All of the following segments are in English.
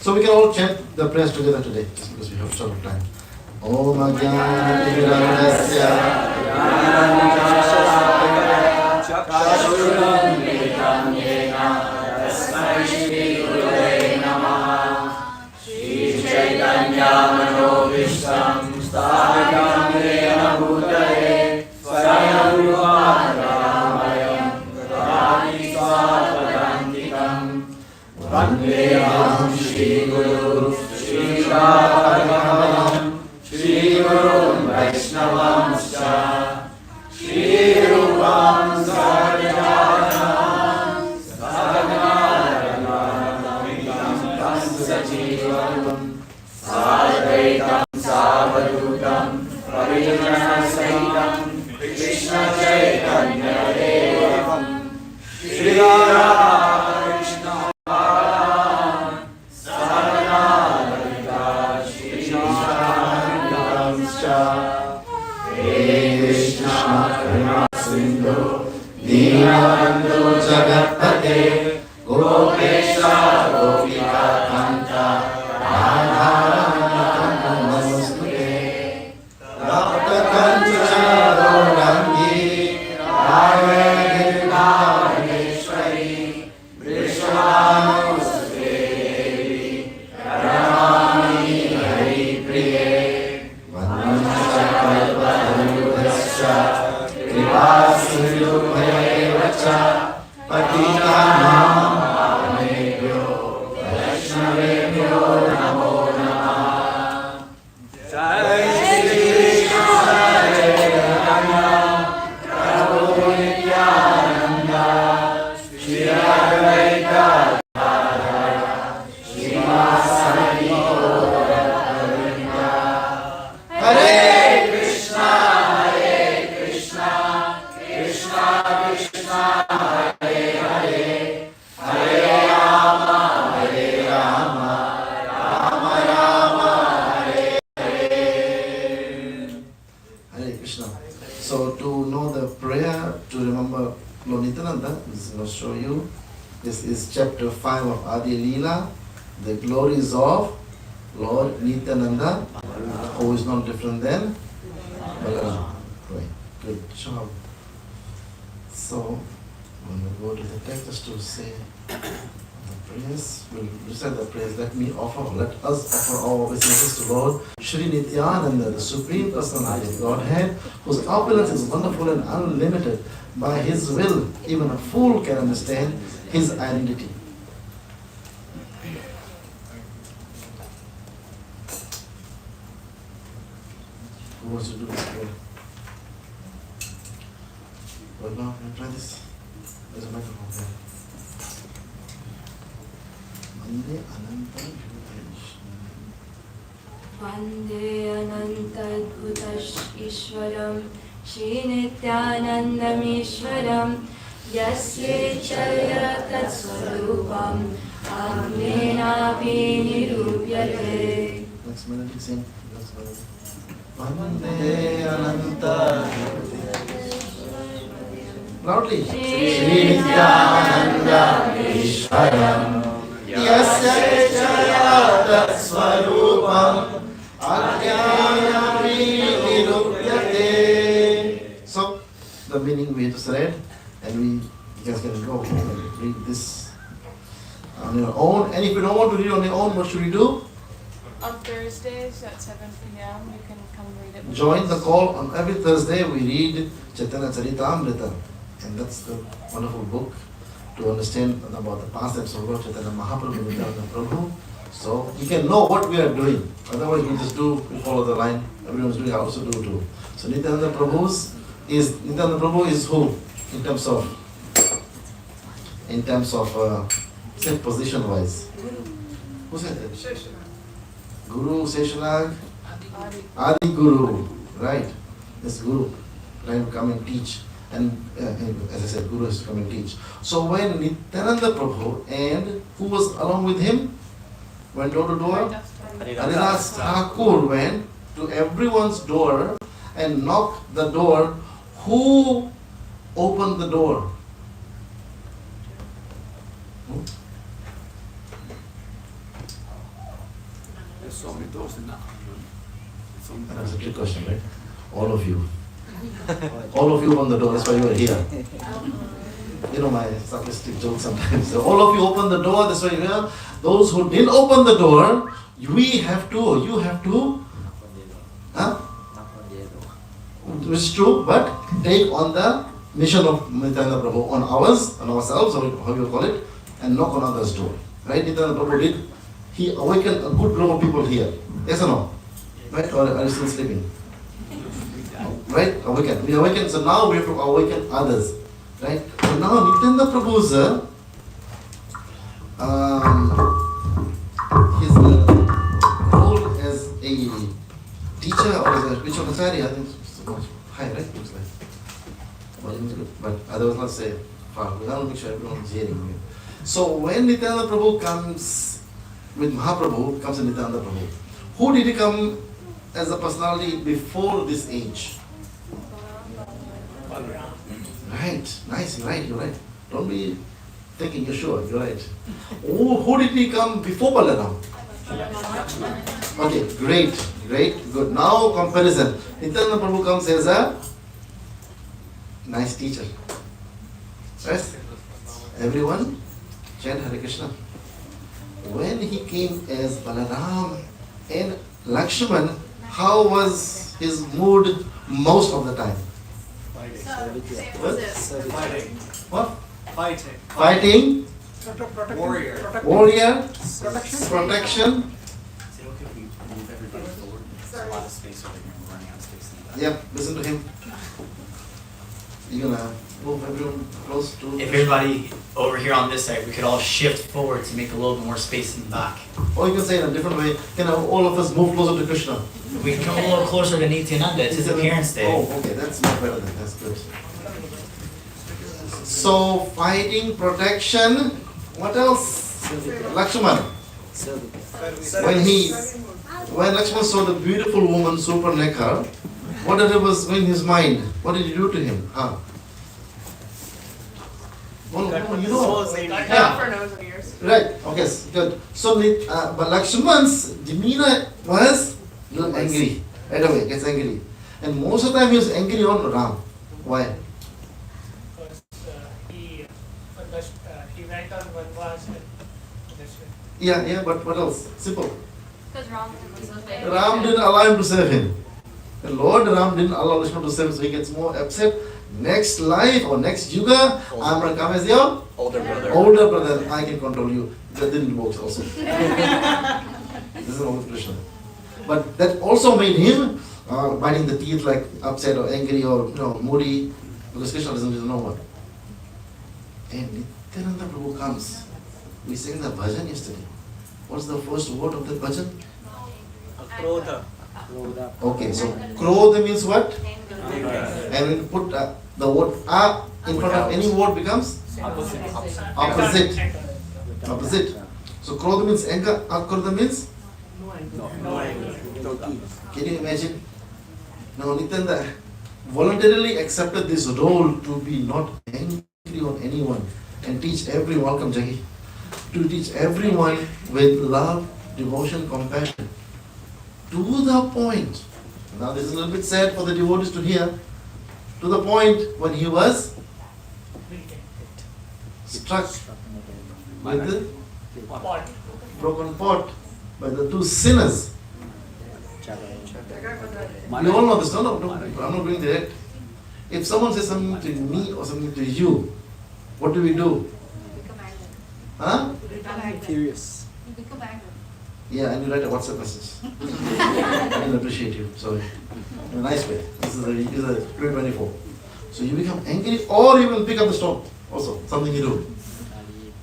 So we can all chant the prayers together today, just because we have short of time. Om Ajnana Timirandasya Chakshurun Militam Yena Tasmai Shri Gurave Namaha Shri Chaitanya Manobhishtam Sthapitam Yena Bhutale Swayam Rupamayam Tadani Swapadantikam Vandeham Shri Guru Shri Bhagavatam Shri Guru Vaishnavam Shri Rupam Sarvajana Sadhanam Sajivam Sadvaitam Savadutam Parijana Sahitam Krishna Chaitanya Devam Shri Radha Krishna Bhagavan Sadhanalita Shri Shantamscha Krishna Karuna Sindhu Dīnabandhu Jagatpate Gopesha Gopika Kanta Radharani Namaste Rapta Kancha Rodangi Radhe Naveshwari Vishwanusudevi Ramani Hari Priye Vanchakalpadurudasya Kripasindhubhayavacha Patitanam Pavanebhyo Vaishnavebhyo Namo Namah Jai Shri Krishna Hare Krishna Prabhu Nityananda Shri Advaita Gadadhara Srimad Gauranga Hare Krishna Krishna Krishna Hare Hare Hare Rama Rama Rama Hare Hare. Hare Krishna. So to know the prayer, to remember Lord Nityananda, this is going to show you. This is chapter 5 of Adi Leela, the glories of Lord Nityananda, who is not different than Balaram. Right. Good job. So when we go to the text, just to say the prayers, we'll recite the prayers. Let us offer our obeisances to Lord Shri Nityananda, the Supreme Personality of Godhead, whose opulence is wonderful and unlimited. By His will, even a fool can understand His identity. Who wants to do this prayer? Well, now, can you try this? There's a microphone here. Vande Ananta Vande Anantadbhutash Ishwaram Shri Nityanandam Ishwaram Yasyechaya Tatsvarupam Agnenapi Nirupyate. Next melody, sing. Vande Ananta. Loudly. Shri Nityananda Ishwaram Yasyechaya Tatsvarupam Agnenapi Nirupyate. So, the meaning we just read, and you guys can go home and read this on your own. And if you don't want to read on your own, what should we do? On Thursdays at 7 p.m. you can come read it with Join us. the call. On every Thursday we read Chaitanya Charitamrita, and that's the wonderful book to understand about the pastimes of Lord Chaitanya Mahaprabhu, Nityananda Prabhu. So you can know what we are doing. Otherwise we just we follow the line. Everyone's doing, I also do too. So Nityananda Prabhu is who? In terms of say position wise. Who said that? Guru, Seshanag, Adi Guru, right? This Guru trying to come and teach. And as I said, Guru has to come and teach. So when Nityananda Prabhu and who was along with him went door to door? Haridas Thakur went to everyone's door and knocked the door. Who opened the door? so many doors in that. That's a trick question, right? All of you. All of you open the door, that's why you are here. You know my sarcastic joke sometimes. So all of you open the door, that's why you're here. Those who didn't open the door, you have to, huh? Which is true, but take on the mission of Nityananda Prabhu on ourselves, or how you call it, and knock on others' door. Right? Nityananda Prabhu did. He awakened a good group of people here. Yes or no? Right? Or are you still sleeping? Right? Awaken. We awaken, so now we have to awaken others. Right? So now Nityananda Prabhu's his role as a teacher or as a Vishwacharya, I think it's much high, right? Looks like. But otherwise, let's say, we want to make sure everyone is hearing me. So when Nityananda Prabhu comes with Mahaprabhu, comes in Nityananda Prabhu, who did he come as a personality before this age? Right, nice, you're right. Don't be thinking you're sure, you're right. Who did he come before Balaram? Okay, great, good. Now comparison. Nityananda Prabhu comes as a nice teacher. Right? Everyone chant Hare Krishna. When he came as Balaram and Lakshman, how was his mood most of the time? What? Fighting. Warrior. Protection. Is it okay if we move everybody forward? There's a lot of space over here, we're running out of space in the back. Yeah, listen to him. You're gonna move everyone close to. If everybody over here on this side, we could all shift forward to make a little bit more space in the back. Or you can say in a different way, can all of us move closer to Krishna? We can come a little closer to Nityananda, it's his appearance day. Oh, okay, that's much better then, that's good. So, fighting, protection, what else? Lakshman. When Lakshman saw the beautiful woman, Surpanekha, what was in his mind? What did he do to him? Huh? Well, you know. Yeah. For nose and ears. Right, okay, good. So, but Lakshman's demeanor was a little angry. Right away, gets angry. And most of the time he was angry on Ram. Why? Because he went on Vanvas and that's it. Yeah, but what else? Simple. Because Ram was so big. Ram didn't allow him to serve him. The Lord Ram didn't allow Lakshman to serve him, so he gets more upset. Next life or next yuga, I'm going to come as your Older brother. older brother. I can control you. That didn't work also. This is wrong with Krishna. But that also made him biting the teeth, like upset or angry or moody, because Krishna doesn't know what. And Nityananda Prabhu comes. We sang the bhajan yesterday. What's the first word of the bhajan? Krodha. Okay, so krodha means what? And when you put the word a in front of any word becomes opposite. So krodha means anger, akrodha means? Can you imagine? Now Nityananda voluntarily accepted this role to be not angry on anyone and teach everyone, welcome Jackie, to teach everyone with love, devotion, compassion. To the point, now this is a little bit sad for the devotees to hear, to the point when he was struck with the Pot. broken pot by the two sinners. We all know this, no, I'm not doing that. If someone says something to me or something to you, what do we do? Huh? Furious. Yeah, and you write a WhatsApp message. I will appreciate you, sorry. In a nice way. This is a 2024. So you become angry or you will pick up the stone also, something you do.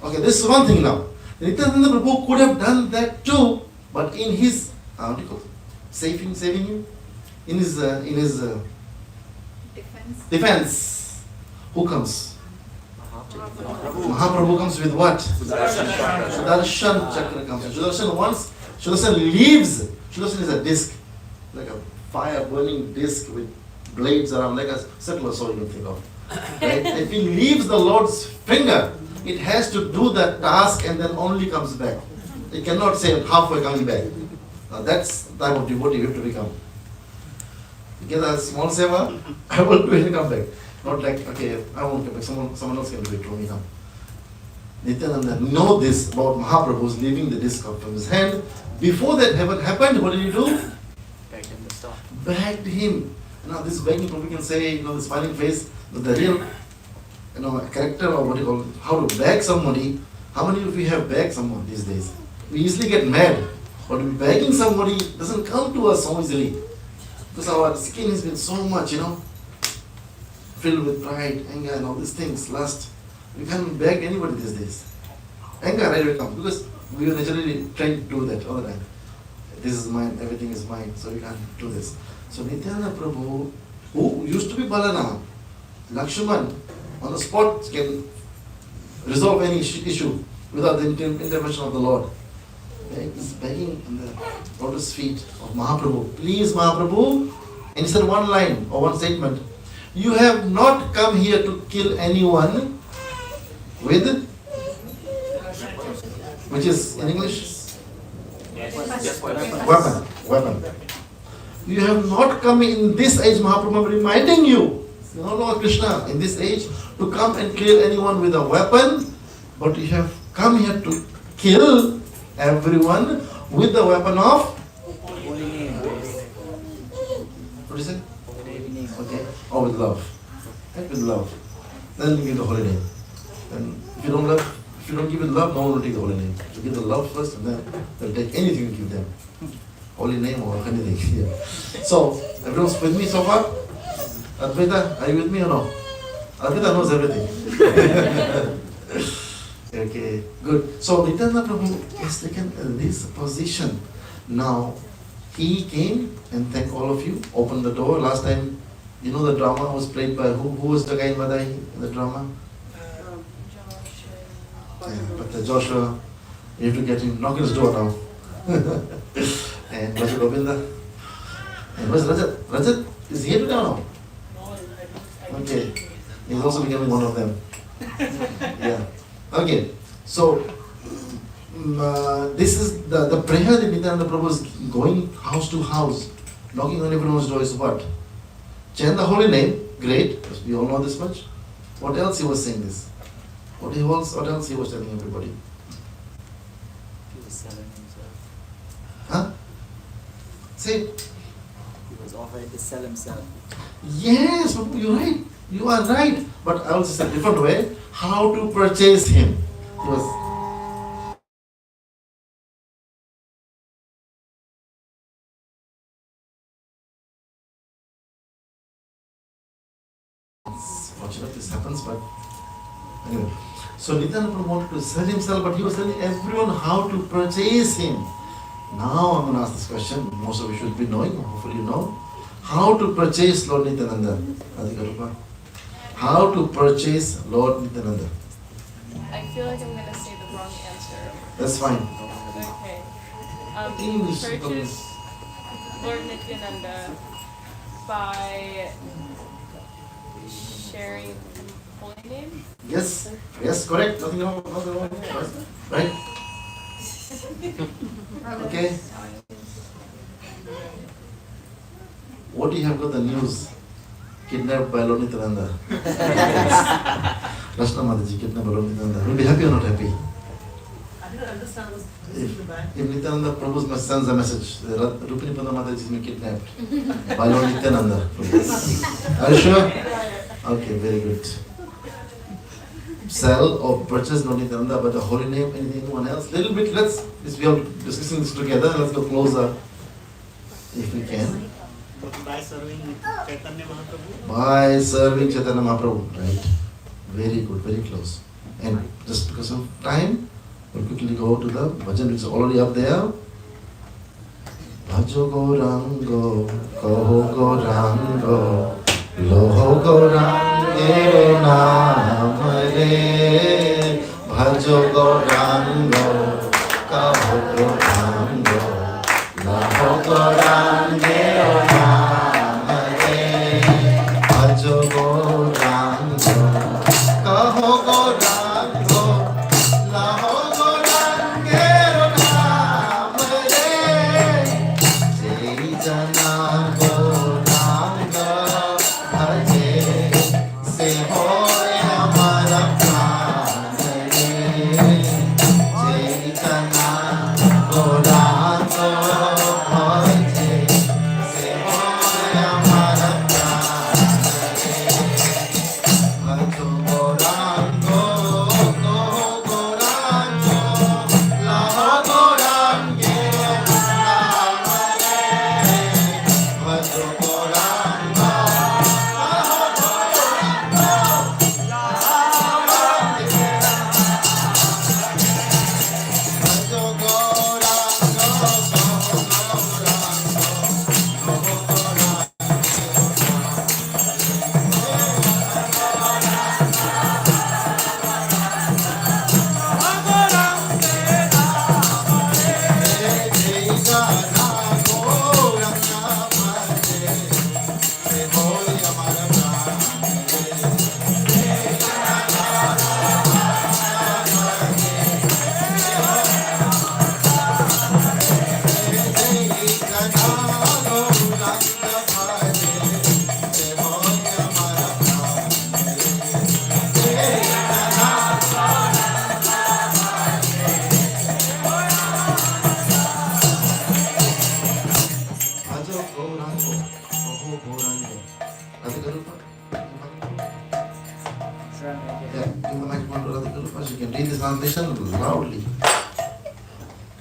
Okay, this is one thing now. Nityananda Prabhu could have done that too, but in his, how do you call it? Saving him? In his defense. Who comes? Mahaprabhu comes with what? Sudarshan Chakra comes. Sudarshan leaves. Sudarshan is a disc, like a fire burning disc with blades around, like a circular saw you can think of. Right? If he leaves the Lord's finger, it has to do that task and then only comes back. It cannot say halfway coming back. Now that's the type of devotee you have to become. You get a small seva, I will do it and come back. Not like, okay, I won't come back, someone else can do it for me now. Nityananda know this about Mahaprabhu's leaving the disc from his hand. Before that happened, what did he do? Begged him to stop. Begged him. Now this begging, we can say, the smiling face, but the real, character or what you call, how to beg somebody. How many of you have begged someone these days? We easily get mad, but begging somebody doesn't come to us so easily. Because our skin has been so much, filled with pride, anger and all these things, lust. We can't beg anybody these days. Anger right will come because we are naturally trying to do that all the time. This is mine, everything is mine, so we can't do this. So Nityananda Prabhu, who used to be Balarama, Lakshman, on the spot can resolve any issue without the intervention of the Lord. He's begging in the lotus feet of Mahaprabhu. Please Mahaprabhu, and he said one line or one statement. You have not come here to kill anyone with, which is in English? Weapon. You have not come in this age, Mahaprabhu, I'm reminding you, Lord Krishna, in this age, to come and kill anyone with a weapon, but you have come here to kill everyone with the weapon of Holy name. what is it? Holy name. Okay. Or with love. And with love. Then you give the holy name. And if you don't give it love, no one will take the holy name. So give the love first and then they'll take anything you give them. Holy name or anything. Yeah. So everyone's with me so far? Advaita, are you with me or no? Advaita knows everything. Okay, good. So Nityananda Prabhu has taken this position. Now, he came and thanked all of you, opened the door. Last time, the drama was played by who? Who was the guy in Madai in the drama? But Joshua, you have to get him, knock his door now. And Rajat Govinda. And where's Rajat? Rajat is here today or no? Okay, he's also becoming one of them. Yeah. Okay, so this is the prayer that Nityananda Prabhu is going house to house, knocking on everyone's door is what? Chant the holy name, great, we all know this much. What else he was saying this? What else he was telling everybody? He was selling himself. Huh? Say it. He was offering to sell himself. Yes, you're right. You are right. But I will say a different way. How to purchase him. He was. It's fortunate this happens, but anyway. So Nityananda Prabhu wanted to sell himself, but he was telling everyone how to purchase him. Now I'm going to ask this question. Most of you should be knowing, hopefully you know. How to purchase Lord Nityananda? Radhika Rupa. How to purchase Lord Nityananda? I feel like I'm gonna say the wrong answer. That's fine. Okay. English. Purchase Lord Nityananda by sharing holy name. Yes, correct. Nothing wrong. Right? Okay. What do you have got the news? Kidnapped by Lord Nityananda. Rashna Mataji kidnapped by Lord Nityananda. Will be happy or not happy? I didn't understand what's If Nityananda Prabhu sends a message, Rupini Panda Mataji is being kidnapped by Lord Nityananda. Are you sure? Okay, very good. Sell or purchase Lord Nityananda by the holy name, anyone else? Little bit, we are discussing this together, let's go closer if we can. by serving Chaitanya Mahaprabhu. By serving Chaitanya Mahaprabhu, right? Very good, very close. And just because of time, we'll quickly go to the bhajan which is already up there. Bhajo Gaurango, Kaho Gaurango, Loho Gaurange Namare. Bhajo Gaurango, Kaho Gaurango, Loho Gaurange Namare. Bhajo Gaurango, Kaho Gaurango, Loho Gaurange Namare.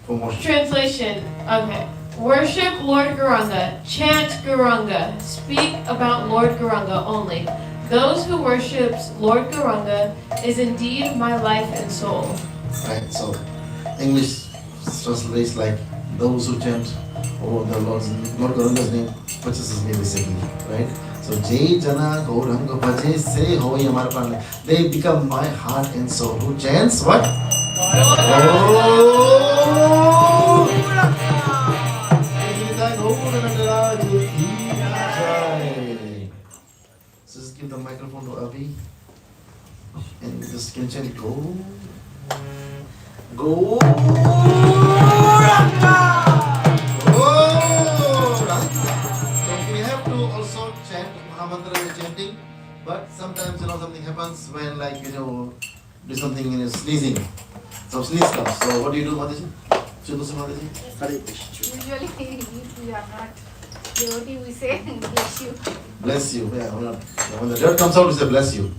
promotion. Translation. Okay. Worship Lord Gauranga. Chant Gauranga. Speak about Lord Gauranga only. Those who worships Lord Gauranga is indeed my life and soul. Right, so English translates like those who chant the Lord Gauranga's name, which is his name basically, right? So Jai Jana Gauranga Bhaje Se Hoy Amar Pran. They become my heart and soul. Who chants what? Oh! So just give the microphone to Abhi and just can chant go. Go. So we have to also chant Mahamantra when chanting, but sometimes something happens when do something in sneezing. So sneeze comes. So what do you do, Mataji? Chunusu Mataji? Hare Krishna. Usually, if we are not devotee, we say bless you. Bless you. Yeah, when the dirt comes out, we say bless you.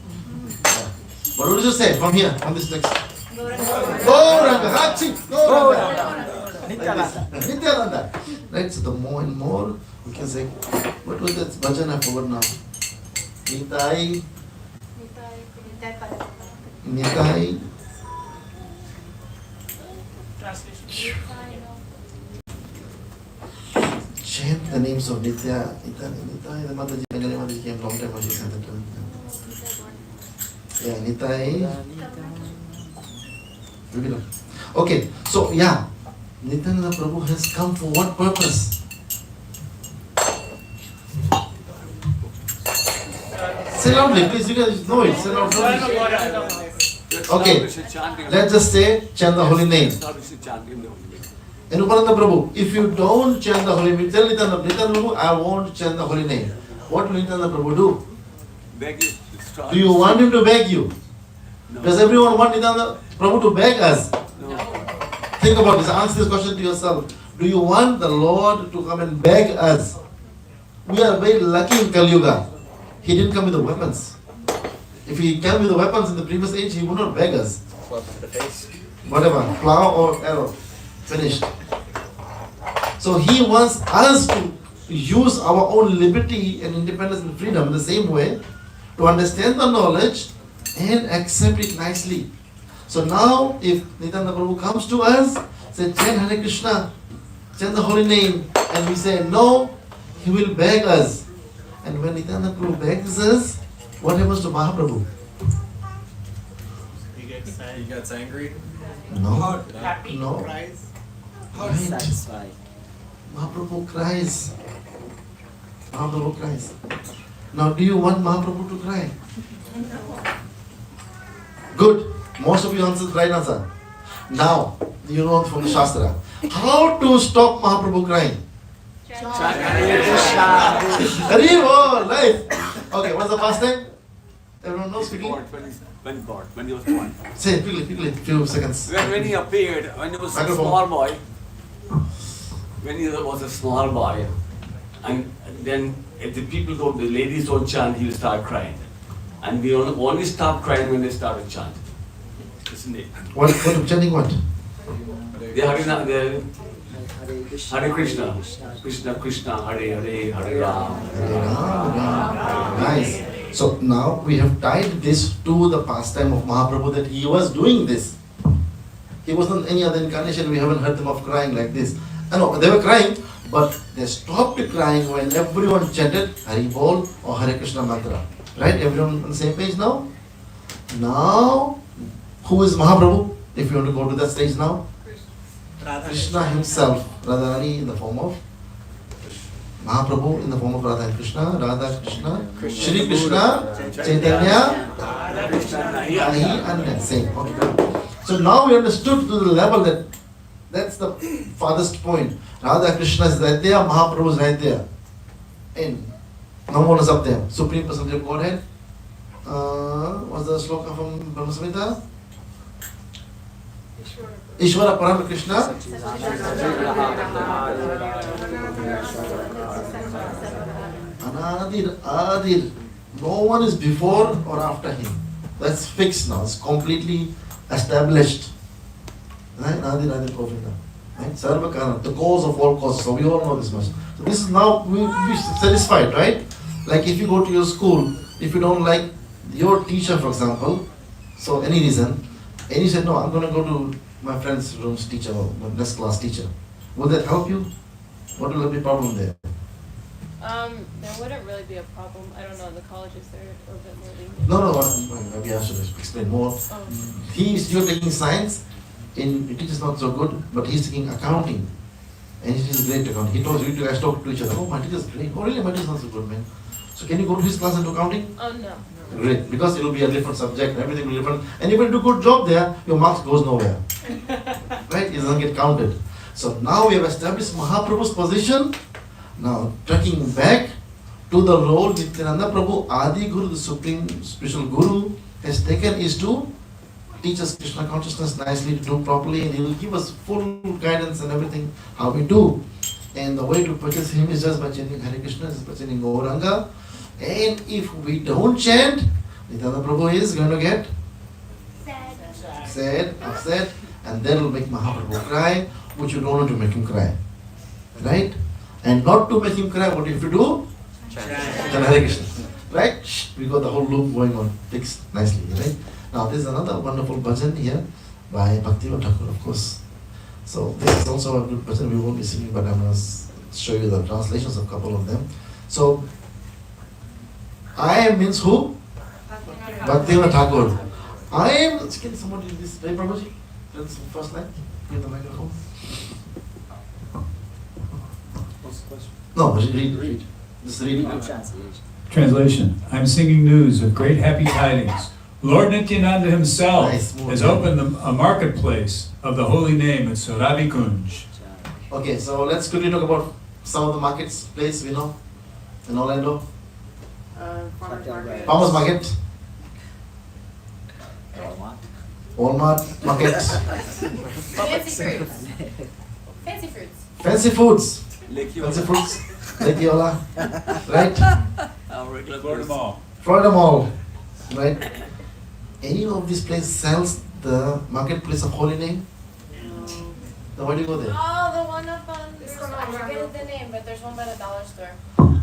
Yeah. What would you say from here, from this text? Gauranga, Hachi, Gauranga. Nityananda. Right, so the more and more we can say, what was that bhajan? I forgot now. Nitai, Nitai. Translation. Chant the names of Nitya, Nitai, the Mataji, Bengali Mataji came long time ago, she said that. Yeah, Nitai. Okay, so yeah, Nityananda Prabhu has come for what purpose? Say loudly, please, you guys know it. Say loudly. Okay, let's just say, chant the holy name. And Upananda Prabhu, if you don't chant the holy name, tell Nityananda Prabhu, I won't chant the holy name. What will Nityananda Prabhu do? Beg you. Do you want him to beg you? No. Does everyone want Nityananda Prabhu to beg us? No. Think about this, answer this question to yourself. Do you want the Lord to come and beg us? We are very lucky in Kali Yuga. He didn't come with the weapons. If he came with the weapons in the previous age, he would not beg us. Club to the face. Whatever, plow or arrow, finished. So he wants us to use our own liberty and independence and freedom in the same way to understand the knowledge and accept it nicely. So now, if Nityananda Prabhu comes to us, say, chant Hare Krishna, chant the holy name, and we say no, he will beg us. And when Nityananda Prabhu begs us, what happens to Mahaprabhu? He gets angry. No. Happy, No. cries. Right. Satisfied. Mahaprabhu cries. Mahaprabhu cries. Now, do you want Mahaprabhu to cry? Good. Most of you answered right answer. Now, you know from the Shastra. How to stop Mahaprabhu crying? Hare Krishna. Haribol, right? Okay, what's the past time? Everyone knows quickly? When he was born. Say it quickly, few seconds. When he appeared, when he was a Microphone. small boy, when he was a small boy, and then if the people don't, the ladies don't chant, he'll start crying. And we only stop crying when they start to chant. Isn't it? What chanting what? They Hare Krishna, Hare Krishna, Krishna Krishna, Hare Hare, Hare Rama. Nice. So now we have tied this to the pastime of Mahaprabhu that he was doing this. He wasn't any other incarnation, we haven't heard them of crying like this. No, they were crying, but they stopped crying when everyone chanted Hari Bol or Hare Krishna mantra. Right? Everyone on the same page now? Now, who is Mahaprabhu? If you want to go to that stage now? Krishna himself, Radharani in the form of Mahaprabhu in the form of Radha and Krishna, Radha Krishna, Shri Krishna, Chaitanya, Ahi and then same. Okay. So now we understood to the level that that's the farthest point. Radha Krishna is right there, Mahaprabhu is right there. And no one is up there. Supreme Personality of Godhead. What's the sloka from Brahma Samhita? Ishvara Param Krishna. Anadir, Adir. No one is before or after him. That's fixed now. It's completely established. Right? Anadir, Adir, Govinda. Right? Sarva Karana, the cause of all causes. So we all know this much. So this is now we satisfied, right? Like if you go to your school, if you don't like your teacher, for example, so any reason, and you said, no, I'm going to go to my friend's room's teacher or my next class teacher, will that help you? What will be a problem there? There wouldn't really be a problem. I don't know, the colleges, they're a bit more lenient. No, maybe I should explain more. You're taking science, it is not so good, but he's taking accounting. And he is great accounting. He told you guys talk to each other, oh, my teacher is great. Oh, really, my teacher is not so good, man. So can you go to his class into accounting? Oh, no. Great, because it will be a different subject, everything will be different. And you will do good job there, your marks goes nowhere. Right? It doesn't get counted. So now we have established Mahaprabhu's position. Now, tracking back to the role Nityananda Prabhu, Adi Guru, the Supreme Spiritual Guru, has taken is to teach us Krishna consciousness nicely, to do properly, and he will give us full guidance and everything, how we do. And the way to purchase him is just by chanting Hare Krishna, is by chanting Gauranga. And if we don't chant, Nityananda Prabhu is going to get sad, upset, and that will make Mahaprabhu cry, which you don't want to make him cry. Right? And not to make him cry, what do you have to do? Chant Hare Krishna. Right? We got the whole loop going on, fixed nicely. Right? Now, this is another wonderful bhajan here by Bhaktivinoda Thakur, of course. So, this is also a good bhajan. We won't be singing, but I'm going to show you the translations of a couple of them. So, I am means who? Bhaktivinoda Thakur. I am. Can somebody do this? Right, Prabhuji? First line. Give the microphone. What's the question? No, read. Just read. Translation. I'm singing news of great happy tidings. Lord Nityananda himself has opened a marketplace of the holy name at Surabhi Kunj. Okay, so let's quickly talk about some of the markets place we know in Orlando. Farmers Market. Walmart Market. Fancy fruits. Fancy fruits. Fancy foods. Lake Fancy foods. Lake Eola. Right? Our regular Florida Mall. Florida Mall. Right? Any of these places sells the marketplace of holy name? Then why do you go there? Oh, the one up on, I forget the name, but there's one by the dollar store.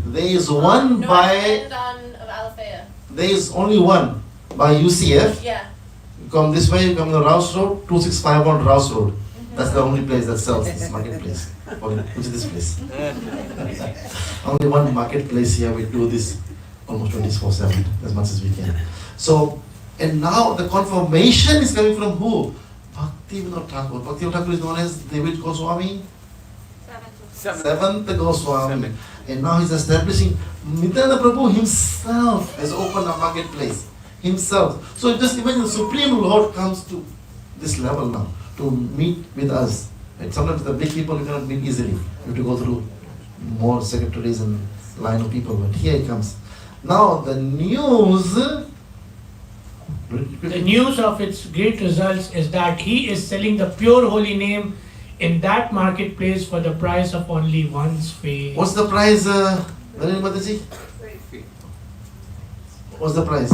There is one by. End of Alafaya. There is only one by UCF. Yeah. You come this way, you come on Rouse Road, 2651 Rouse Road. That's the only place that sells this marketplace. Which is this place. Only one marketplace here, we do this almost 24/7, as much as we can. So, and now the confirmation is coming from who? Bhaktivinoda Thakur. Bhaktivinoda Thakur is known as David Goswami, seventh Goswami. And now he's establishing, Nityananda Prabhu himself has opened a marketplace. Himself. So just imagine the Supreme Lord comes to this level now to meet with us. Right? Sometimes the big people you cannot meet easily. You have to go through more secretaries and line of people. But here he comes. Now the news. The news of its great results is that he is selling the pure holy name in that marketplace for the price of only one spade. What's the price, Narendra Mataji? What's the price?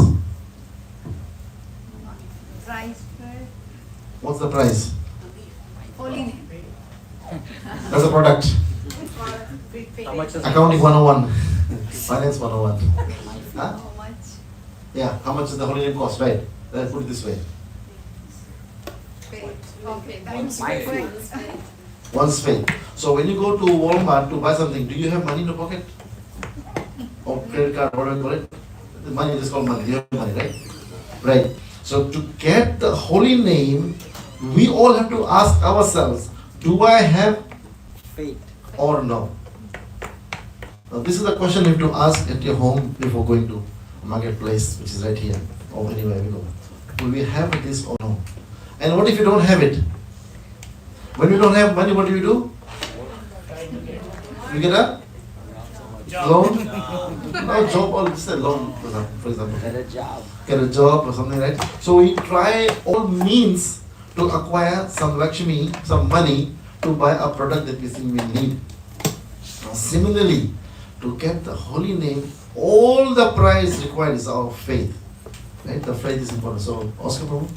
Price for What's the price? holy name. That's a product. How much is it? Accounting 101. Finance 101. Huh? How much? Yeah, how much does the holy name cost, right? Let's put it this way. Okay, One spade. One spade. So when you go to Walmart to buy something, do you have money in your pocket? Or credit card, whatever you call it? The money is called money. You have money, right? Right. So to get the holy name, we all have to ask ourselves, do I have Faith. or no? Now this is the question you have to ask at your home before going to a marketplace, which is right here, or anywhere we go. Do we have this or no? And what if you don't have it? When you don't have money, what do? You get a loan? No job or just a loan, for example. Get a job. Get a job or something, right? So we try all means to acquire some Lakshmi, some money to buy a product that we think we need. Now, similarly, to get the holy name, all the price required is our faith. Right? The faith is important. So, Oscar Prabhu.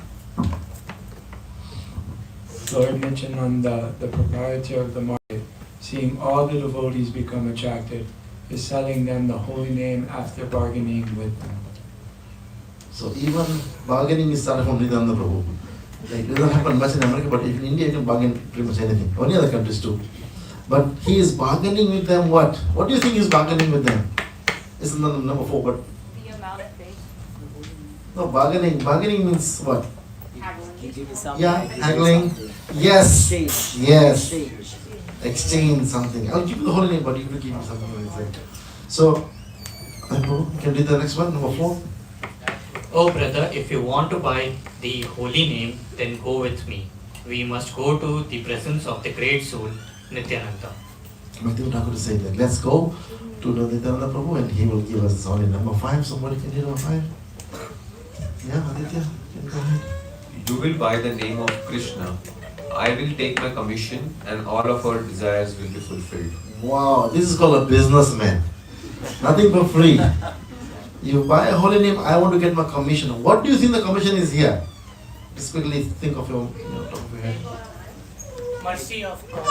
Lord Nityananda, the proprietor of the market, seeing all the devotees become attracted, is selling them the holy name after bargaining with them. So even bargaining is started from Nityananda Prabhu. Like, it doesn't happen much in America, but in India you can bargain pretty much anything. Only other countries too. But he is bargaining with them what? What do you think he is bargaining with them? This is number 4, but The amount of faith. no, bargaining. Bargaining means what? You give me something. Yeah, I give you haggling. something. Yes. Exchange. Yes. Exchange. Exchange something. I'll give you the holy name, but you will give me something like that. So, Prabhu, can you read the next one, number 4? Oh brother, if you want to buy the holy name, then go with me. We must go to the presence of the great soul, Nityananda. Bhakti Thakur is saying that. Let's go to the Nityananda Prabhu and he will give us this holy number 5. Somebody can read number 5? Yeah, Aditya, can you go ahead? You will buy the name of Krishna. I will take my commission and all of our desires will be fulfilled. Wow, this is called a businessman. Nothing for free. You buy a holy name, I want to get my commission. What do you think the commission is here? Just quickly think of your top of your head. Mercy of God.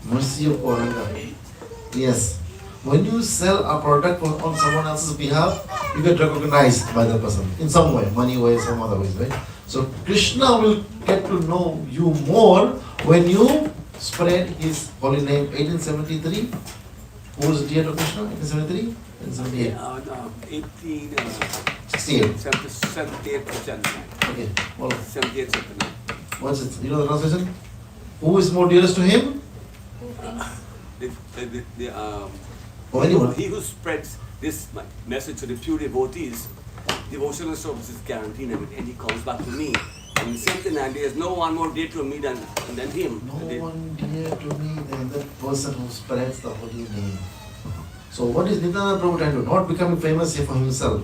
Mercy of Gauranga. Yes. When you sell a product on someone else's behalf, you get recognized by the person in some way, money way, some other ways, right? So Krishna will get to know you more when you spread his holy name. 1873. Who was dear to Krishna? 1873? 1878. 68. 78%. Okay. Well, 78%. what's it? You know the translation? Who is more dearest to him? Or anyone? He who spreads this message to the pure devotees, devotional service is guaranteed, and he comes back to me. And something, and there is no one more dear to me than him. No one dear to me than that person who spreads the holy name. So what is Nityananda Prabhu trying to do? Not becoming famous here for himself.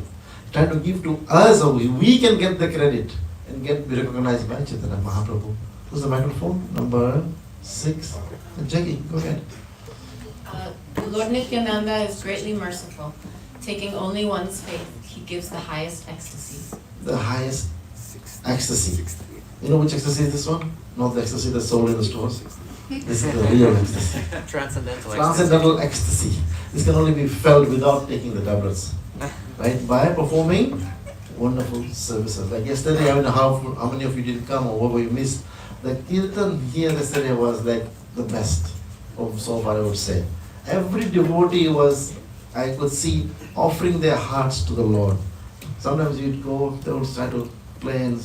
Trying to give to us, so we can get the credit and be recognized by Chaitanya Mahaprabhu. Who's the microphone? Number 6. Jackie, go ahead. Lord Nityananda is greatly merciful. Taking only one's faith, he gives the highest ecstasy. The highest ecstasy. You know which ecstasy is this one? Not the ecstasy that's sold in the stores. This is the real ecstasy. Transcendental ecstasy. This can only be felt without taking the tablets. Right? By performing wonderful services. Like yesterday, I don't know how many of you didn't come or what you missed. The kirtan here yesterday was like the best of so far, I would say. Every devotee was, I could see, offering their hearts to the Lord. Sometimes you'd go, they would try to play and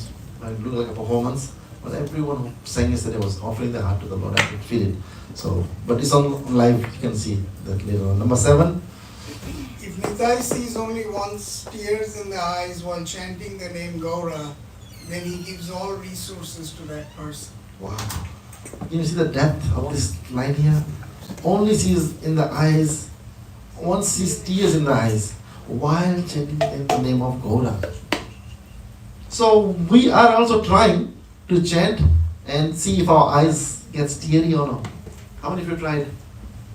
look like a performance, but everyone who sang yesterday was offering their heart to the Lord. I could feel it. So, but it's on live, you can see that later on. Number 7. If Nitai sees only one's tears in the eyes while chanting the name Gaura, then he gives all resources to that person. Wow. Can you see the depth of this line here? Only sees in the eyes, one sees tears in the eyes while chanting the name of Gaura. So we are also trying to chant and see if our eyes gets teary or not. How many of you tried?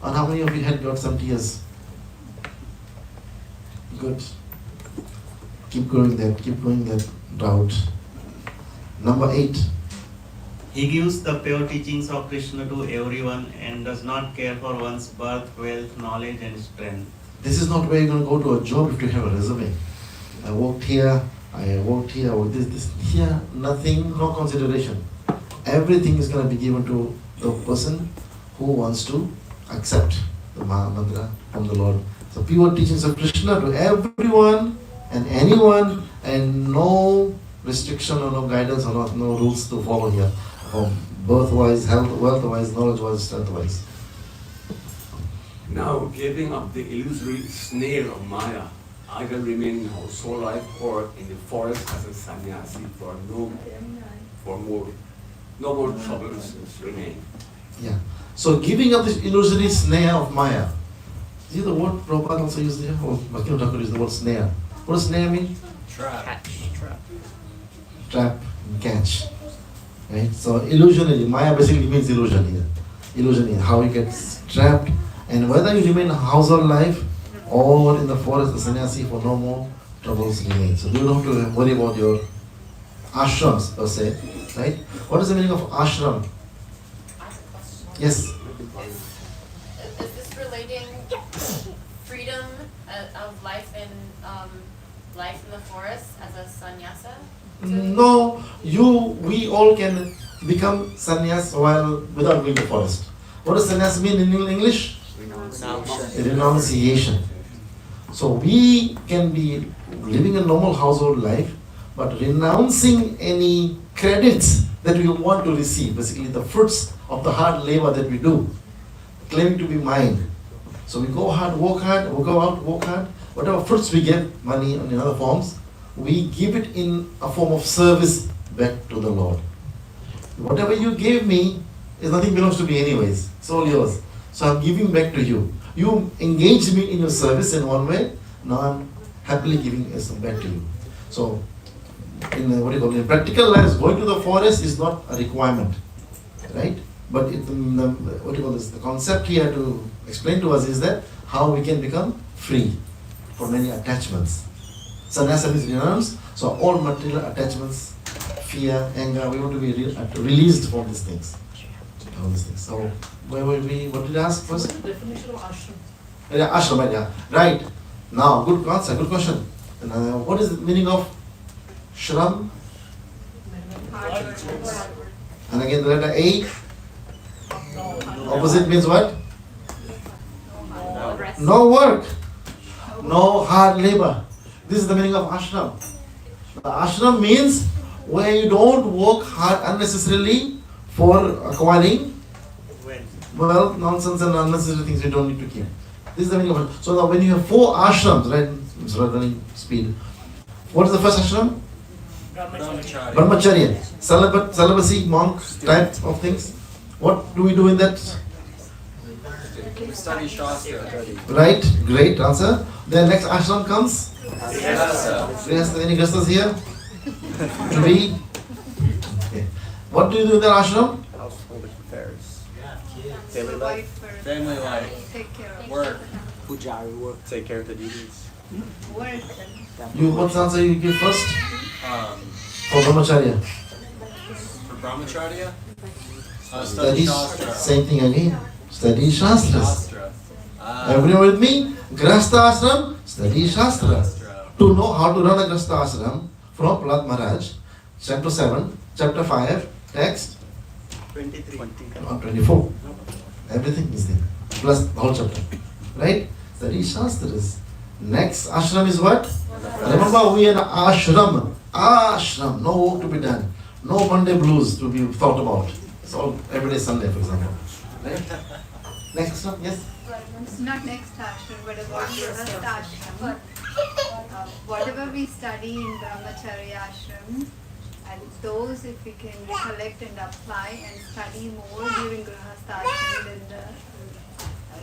And how many of you had got some tears? Good. Keep going that route. Number 8. He gives the pure teachings of Krishna to everyone and does not care for one's birth, wealth, knowledge and strength. This is not where you're going to go to a job if you have a resume. I worked here, I worked here, I worked this. Here, nothing, no consideration. Everything is going to be given to the person who wants to accept the Maha Mantra from the Lord. So pure teachings of Krishna to everyone and anyone, and no restriction or no guidance or no rules to follow here. Birth-wise, health, wealth-wise, knowledge-wise, strength-wise. Now giving up the illusory snare of Maya, I will remain in household life or in the forest as a sannyasi for no more troubles remain. Yeah. So giving up this illusory snare of Maya. See the word Prabhupada also used there? Or Bhakti Thakur used the word snare. What does snare mean? Trap. Trap and catch. Right? So illusionary. Maya basically means illusion here. Illusion is how you get trapped, and whether you remain in household life or in the forest as sannyasi for no more troubles remain. So you don't have to worry about your ashrams per se. Right? What is the meaning of ashram? Yes. Is this relating freedom of life in the forest as a sannyasa? No, we all can become sannyas while without going to the forest. What does sannyas mean in English? Renunciation. So we can be living a normal household life, but renouncing any credits that we want to receive, basically the fruits of the hard labor that we do, claiming to be mine. So we go out, work hard, whatever fruits we get, money and in other forms, we give it in a form of service back to the Lord. Whatever you gave me is nothing belongs to me anyways, it's all yours. So I'm giving back to you. You engaged me in your service in one way, now I'm happily giving it back to you. So in practical life, going to the forest is not a requirement, right? But the concept here to explain to us is that how we can become free from many attachments. Sannyasa means renounce, so all material attachments, fear, anger, we want to be released from these things. All these things. So where were we? What did I ask first? What's the definition of ashram? Yeah, ashram, yeah. Right. Now, good answer, good question. What is the meaning of shram? And again the letter A. Opposite means what? No work. No hard labor. This is the meaning of ashram. The ashram means where you don't work hard unnecessarily for acquiring nonsense and unnecessary things you don't need to keep. This is the meaning of it. So now when you have 4 ashrams, right? It's running speed. What is the first ashram? Brahmacharya. Celibacy, monk type of things. What do we do in that? Study Shastra. Right, great answer. Then next ashram comes? Grihastha. Any grihasthas here? To be? Okay. What do you do in that ashram? Household affairs. Family life. Family life. Take care of Work. Pujari work. Take care of the duties. work. What's the answer you give first? For Brahmacharya. For Brahmacharya? Study Shastra. Same thing again. Study Shastras. Shastra. Everyone with me? Grihastha ashram, study Shastra. To know how to run a Grihastha ashram, from Prahlad Maharaj, chapter 7, chapter 5, text 23. 24. Everything is there. Plus the whole chapter. Right? Study Shastras. Next ashram is what? Remember we are in ashram. Ashram. No work to be done. No Monday blues to be thought about. It's all everyday Sunday, for example. Right? Next ashram, yes? It's not next ashram, but about Grihastha ashram. Whatever we study in Brahmacharya ashram, and those if we can recollect and apply and study more during Grihastha ashram,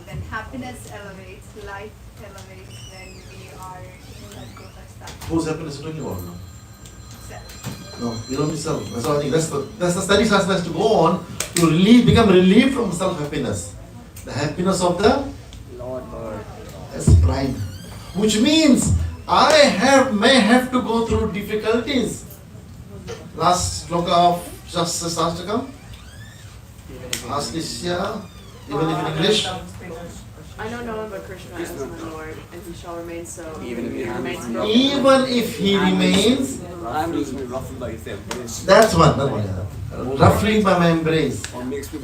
then happiness elevates, life elevates when we are in that Grihastha ashram. Whose happiness are you talking about now? Self. No, you don't need self. So I think that's the study Shastra has to go on to become relieved from self-happiness. The happiness of the Lord. That's prime. Which means I may have to go through difficulties. Last sloka of Shastakam. Aslisya, even if in English. I know no one but Krishna as my Lord, and he shall remain so. Even if he remains broken. Even if he remains, I'm just ruffled by his embrace. that's one. Roughly by my embrace.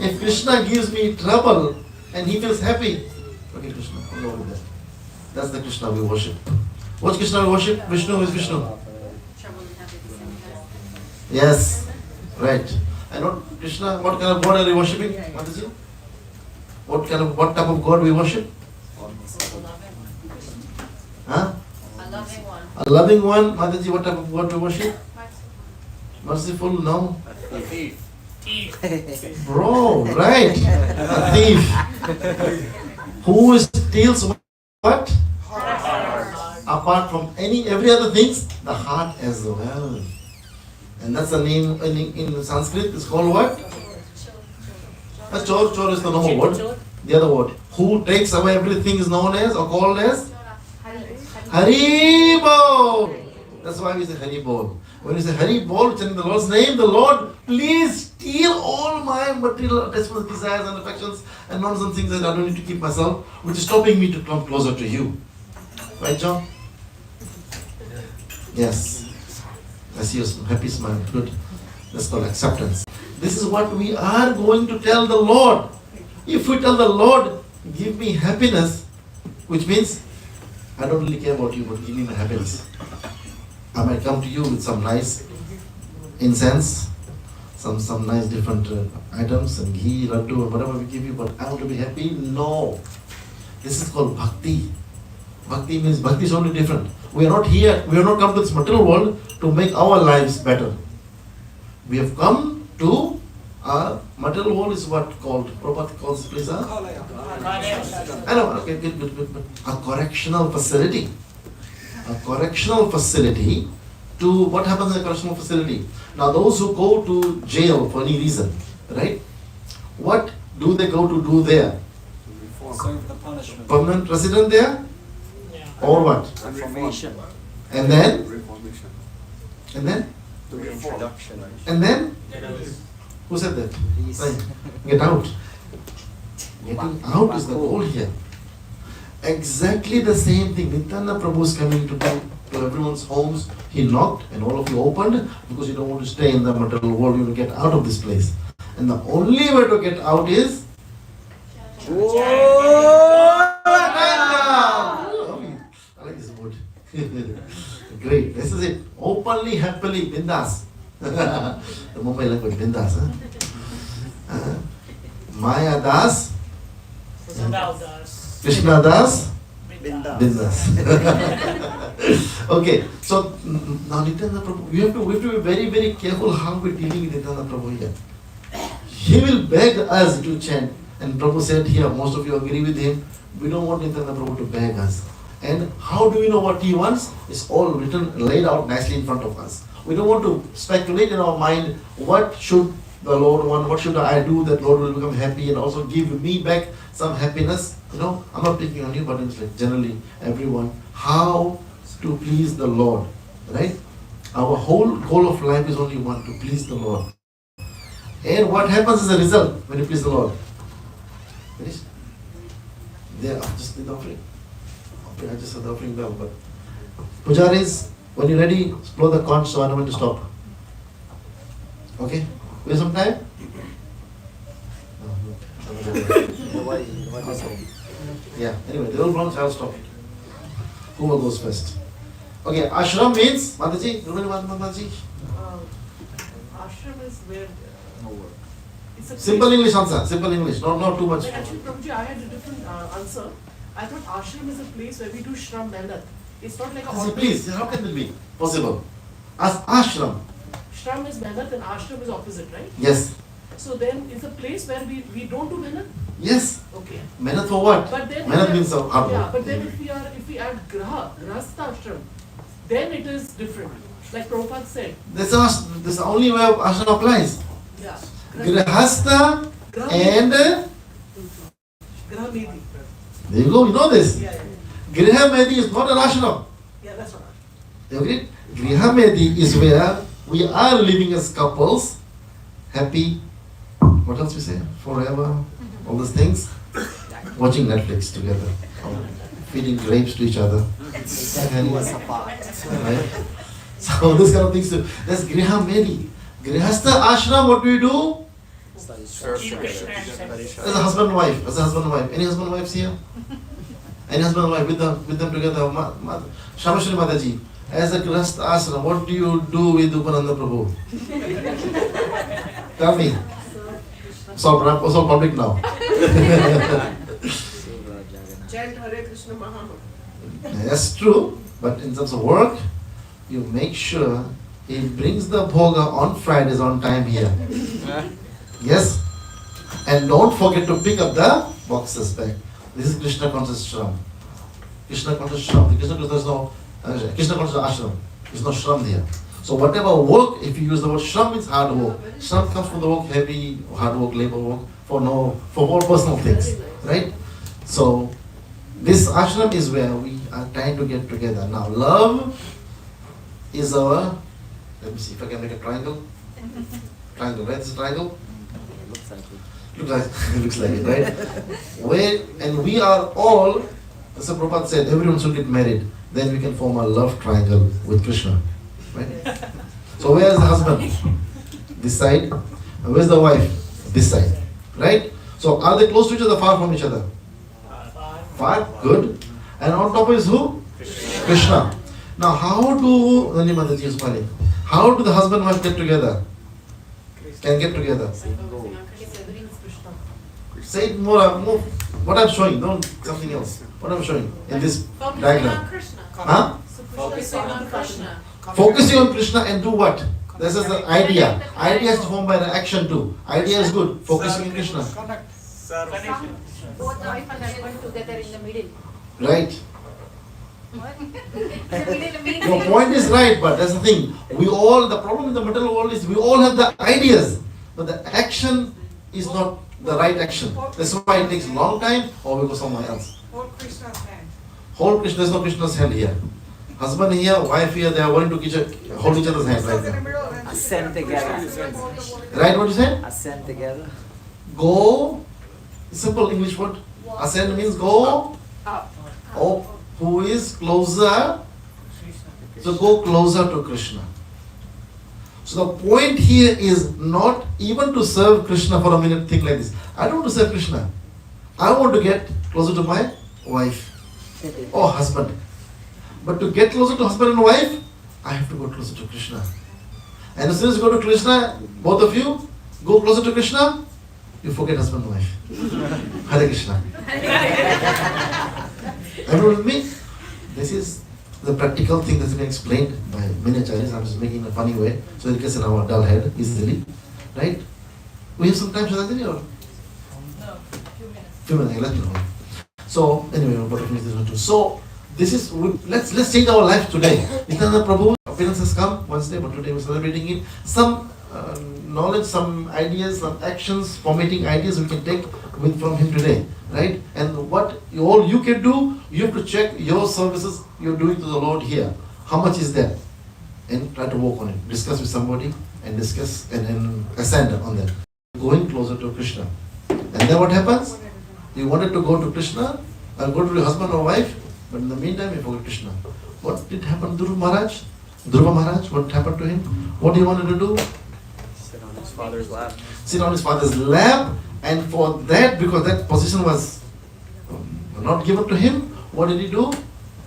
If Krishna gives me trouble and he feels happy, okay, Krishna, I'll go with that. That's the Krishna we worship. What Krishna we worship? Vishnu, who is Vishnu? Yes, right. And what Krishna, what kind of God are we worshipping? Mataji? What type of God we worship? Huh? A loving one. A loving one. Mataji, what type of God we worship? Merciful, no. A thief. Bro, right. A thief. Who steals what? Apart from every other things, the heart as well. And that's the name in Sanskrit. It's called what? Chor. Chor is the normal word. The other word. Who takes away everything is known as or called as? Haribo. That's why we say Hari Bol. When we say Hari Bol, chanting the Lord's name, the Lord, please steal all my material attachments, desires and affections and nonsense things that I don't need to keep myself, which is stopping me to come closer to you. Right, John? Yes. I see your happy smile. Good. That's called acceptance. This is what we are going to tell the Lord. If we tell the Lord, give me happiness, which means I don't really care about you, but give me my happiness. I might come to you with some nice incense, some nice different items and ghee, laddu, and whatever we give you, but I want to be happy. No. This is called bhakti. Bhakti means bhakti is only different. We are not here, we have not come to this material world to make our lives better. We have come to our material world is what called, Prabhupada calls this place I know, okay, good. A correctional facility. A correctional facility to, what happens in a correctional facility? Now those who go to jail for any reason, right? What do they go to do there? Serve the punishment. Permanent resident there? Or what? Reformation. And then? Reformation. And then? The reintroduction. And then? Who said that? Right. Get out. Getting out is the goal here. Exactly the same thing. Nityananda Prabhu is coming to everyone's homes. He knocked and all of you opened because you don't want to stay in the material world. You want to get out of this place. And the only way to get out is I like this word. Great. This is it. Openly, happily, bindas. The Mumbai language, bindas. Maya Das. Krishna Das. Bindas. Okay. So now Nityananda Prabhu, we have to be very, very careful how we're dealing with Nityananda Prabhu here. He will beg us to chant. And Prabhu said here, most of you agree with him, we don't want Nityananda Prabhu to beg us. And how do we know what he wants? It's all written, laid out nicely in front of us. We don't want to speculate in our mind, what should the Lord want, what should I do that Lord will become happy and also give me back some happiness. You know, I'm not picking on you, but it's like generally everyone, how to please the Lord, right? Our whole goal of life is only one, to please the Lord. And what happens as a result when you please the Lord? Finish? They are just the offering. I just said the offering bell, but Pujaris, when you're ready, blow the conch so I know when to stop. Okay? We have some time? Yeah, anyway, the old bronze, I'll stop. Whoever goes first. Okay, ashram means, Mataji, Mataji? Ashram is where it's a Simple English answer, simple English, not too much. But actually, Prabhuji, I had a different answer. I thought ashram is a place where we do shram mehnat. It's not like a See, please, how can it be possible? As ashram. Shram is mehnat and ashram is opposite, right? Yes. So then it's a place where we don't do mehnat? Yes. Okay. Mehnat for what? But then Mehnat means hard work. Yeah, but then if we add grahastha ashram, then it is different. Like Prabhupada said. This is the only way of ashram applies. Yeah. Grahastha and Grahamedi. there you go, you know this. Yeah. Grihamedi is not an ashram. Yeah, that's right. You agree? Grihamedi is where we are living as couples, happy, what else we say? Forever, all those things. Watching Netflix together, or feeding grapes to each other. Right? So this kind of things. That's Grihamedi. Grihastha ashram, what do we do? As a husband and wife. As a husband and wife. Any husband and wives here? Any husband and wife with them together? Shamashri Mataji. As a Grihastha ashram, what do you do with Upananda Prabhu? Tell me. It's all public now. Chant Hare Krishna Mahamantra. That's true, but in terms of work, you make sure he brings the bhoga on Fridays on time here. Yes? And don't forget to pick up the boxes back. This is Krishna conscious shram. Krishna conscious shram. Krishna conscious ashram. There's no shram here. So whatever work, if you use the word shram, means hard work. Shram comes from the work, heavy, hard work, labor work, for more personal things. Right? So this ashram is where we are trying to get together. Now love is our, let me see if I can make a triangle. Triangle, right? This is a triangle? Looks like it. Looks like it, right? And we are all, as the Prabhupada said, everyone should get married. Then we can form a love triangle with Krishna. Right? So where is the husband? This side. And where's the wife? This side. Right? So are they close to each other, far from each other? Far. Good. And on top is who? Krishna. Now how do the husband and wife get together? Can get together? Say it more, what I'm showing, don't something else. What I'm showing in this diagram. Huh? Focusing on Krishna. Focusing on Krishna and do what? This is the idea. Idea is formed by the action too. Idea is good. Focusing on Krishna. Both wife and husband together in the middle. Right. What? Your point is right, but that's the thing. The problem in the material world is we all have the ideas, but the action is not the right action. That's why it takes a long time, or we go somewhere else. Hold Krishna's hand. Hold Krishna, there's no Krishna's hand here. Husband here, wife here, they are willing to hold each other's hand right now. Ascend together. Right, what you said? Ascend together. Go, simple English word. Ascend means go. Oh, who is closer? So go closer to Krishna. So the point here is not even to serve Krishna for a minute, think like this. I don't want to serve Krishna. I want to get closer to my wife or husband. But to get closer to husband and wife, I have to go closer to Krishna. And as soon as you go to Krishna, both of you go closer to Krishna, you forget husband and wife. Hare Krishna. Everyone with me? This is the practical thing that's been explained by many acharyas. I'm just making it in a funny way, so it gets in our dull head easily. Right? We have some time, Shraddha, or? No, Few minutes, let me know. So, anyway, we're about to finish this one too. So, this is, let's change our life today. Nityananda Prabhu, appearance has come Wednesday, but today we're celebrating it. Some knowledge, some ideas, some actions, formatting ideas we can take from him today. Right? And what all you can do, you have to check your services you're doing to the Lord here. How much is that? And try to work on it. Discuss with somebody and discuss and ascend on that. Going closer to Krishna. And then what happens? You wanted to go to Krishna and go to your husband or wife, but in the meantime you forget Krishna. What did happen to Dhruva Maharaj? What happened to him? What he wanted to do? Sit on his father's lap. Sit on his father's lap. And for that, because that position was not given to him, what did he do?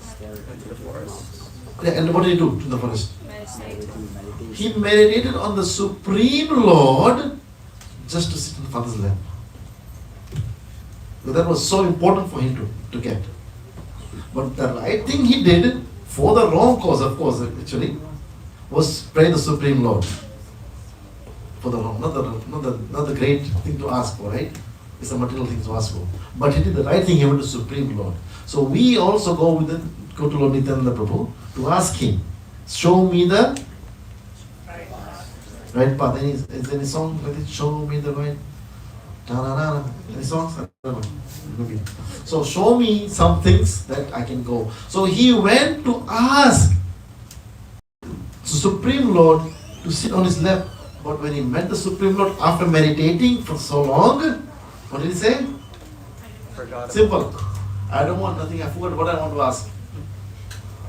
Stare into the forest. And what did he do to the forest? Meditation. He meditated on the Supreme Lord just to sit in the Father's lap. So that was so important for him to get. But the right thing he did, for the wrong cause, of course, actually, was pray the Supreme Lord. For the wrong, not the great thing to ask for, right? It's a material thing to ask for. But he did the right thing, he went to Supreme Lord. So we also go to Lord Nityananda Prabhu to ask him, show me the right path. Is there any song like this? Show me the right. Any songs? I don't know. Okay. So show me some things that I can go. So he went to ask the Supreme Lord to sit on his lap. But when he met the Supreme Lord after meditating for so long, what did he say? Simple. I don't want nothing. I forgot what I want to ask.